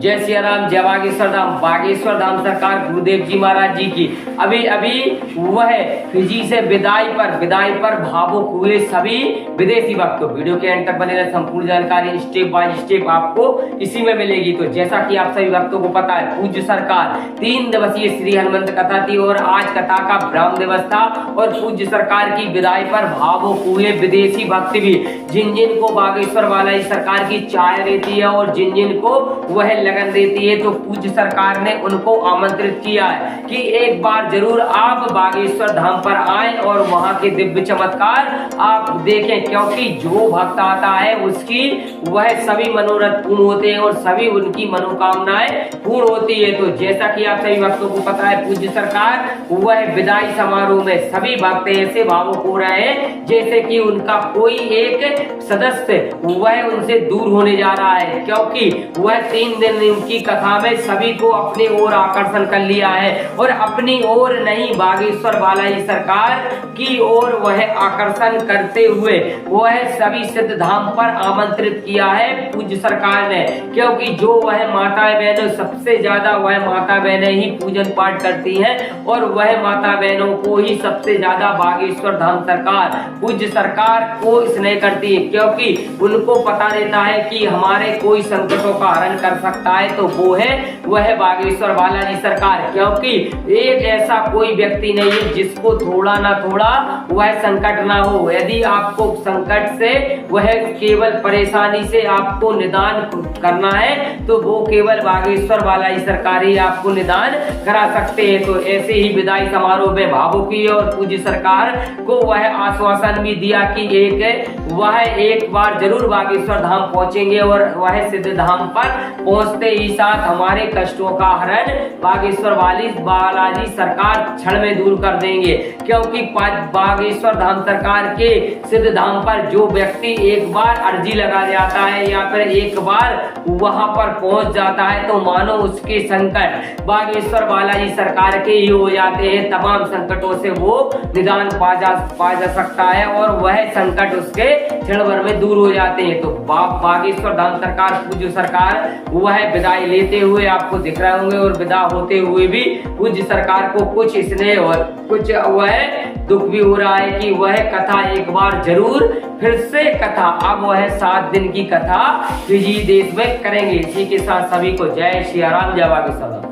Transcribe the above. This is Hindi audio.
जय सिया राम, जय बागेश्वर धाम। बागेश्वर धाम सरकार गुरुदेव जी महाराज जी की अभी अभी वह फिजी से विदाई पर भावुक हुए सभी विदेशी भक्तों। वीडियो के एंड तक बने रहे, संपूर्ण जानकारी स्टेप बाय स्टेप आपको इसी में मिलेगी। तो जैसा कि आप सभी भक्तों को पता है, पूज्य सरकार 3 दिवसीय श्री हनुमंत कथा थी और आज कथा का ब्रह्म दिवस था और पूज्य सरकार की विदाई पर भावुक हुए विदेशी भक्त भी, जिन जिन को बागेश्वर बालाजी सरकार की चाय रहती है और जिन जिन को वह लगन देती है, तो पूज्य सरकार ने उनको आमंत्रित किया है कि एक बार जरूर आप बागेश्वर धाम पर आएं और वहां के दिव्य चमत्कार आप देखें, क्योंकि जो भक्त आता है उसकी वह सभी मनोरथ पूर्ण होते हैं और सभी उनकी मनोकामनाएं पूर्ण होती है। तो जैसा कि आप सभी भक्तों को पता है, पूज्य सरकार वह विदाई समारोह में सभी भक्त ऐसे भावुक हो रहे हैं जैसे कि उनका कोई एक सदस्य वह उनसे दूर होने जा रहा है, क्योंकि वह 3 दिन की कथा में सभी को अपनी ओर आकर्षण कर लिया है और अपनी ओर नहीं, बागेश्वर बालाजी सरकार की ओर वह आकर्षण करते हुए वह सभी सिद्ध धाम पर आमंत्रित किया है पूज्य सरकार ने। क्योंकि जो वह माताएं बहनों, सबसे ज्यादा वह माता बहनें ही पूजन पाठ करती हैं और वह माता बहनों को ही सबसे ज्यादा बागेश्वर धाम सरकार पूज्य सरकार को स्नेह करती है, क्योंकि उनको पता रहता है कि हमारे कोई संकटों का हरण कर सकता है तो वो है वह बागेश्वर बालाजी सरकार। क्योंकि एक ऐसा कोई व्यक्ति नहीं है जिसको थोड़ा ना थोड़ा वह संकट ना हो। यदि आपको संकट से वह केवल परेशानी से आपको निदान करना है तो वो केवल बागेश्वर बालाजी सरकार ही आपको निदान करा सकते हैं। तो ऐसे ही विदाई समारोह में भावुकी और पूज्य सरकार को वह आश्वासन भी दिया कि वह एक बार जरूर बागेश्वर धाम पहुंचेंगे और वह सिद्ध धाम पर पहुंचते ही साथ हमारे कष्टों का हरण बागेश्वर बालाजी सरकार क्षण में दूर कर देंगे। क्योंकि बागेश्वर धाम सरकार के सिद्ध धाम पर जो व्यक्ति एक बार अर्जी लगा जाता है या फिर एक बार वहां पर पहुंच जाता है, तो मानो उसके संकट बागेश्वर बालाजी सरकार के ही हो जाते हैं। तमाम संकटों से वो निदान पा जा सकता है और वह संकट उसके क्षण भर में दूर हो जाते हैं। तो बागेश्वर धाम सरकार पूज्य सरकार वह विदाई लेते हुए आपको दिख रहे होंगे और विदा होते हुए भी पूज्य सरकार को कुछ स्नेह और कुछ वह दुख भी हो रहा है कि वह कथा एक बार जरूर फिर से कथा, अब वह 7 दिन की कथा फिजी देश में करेंगे। इसी के साथ सभी को जय श्री राम, जय बागेश्वर।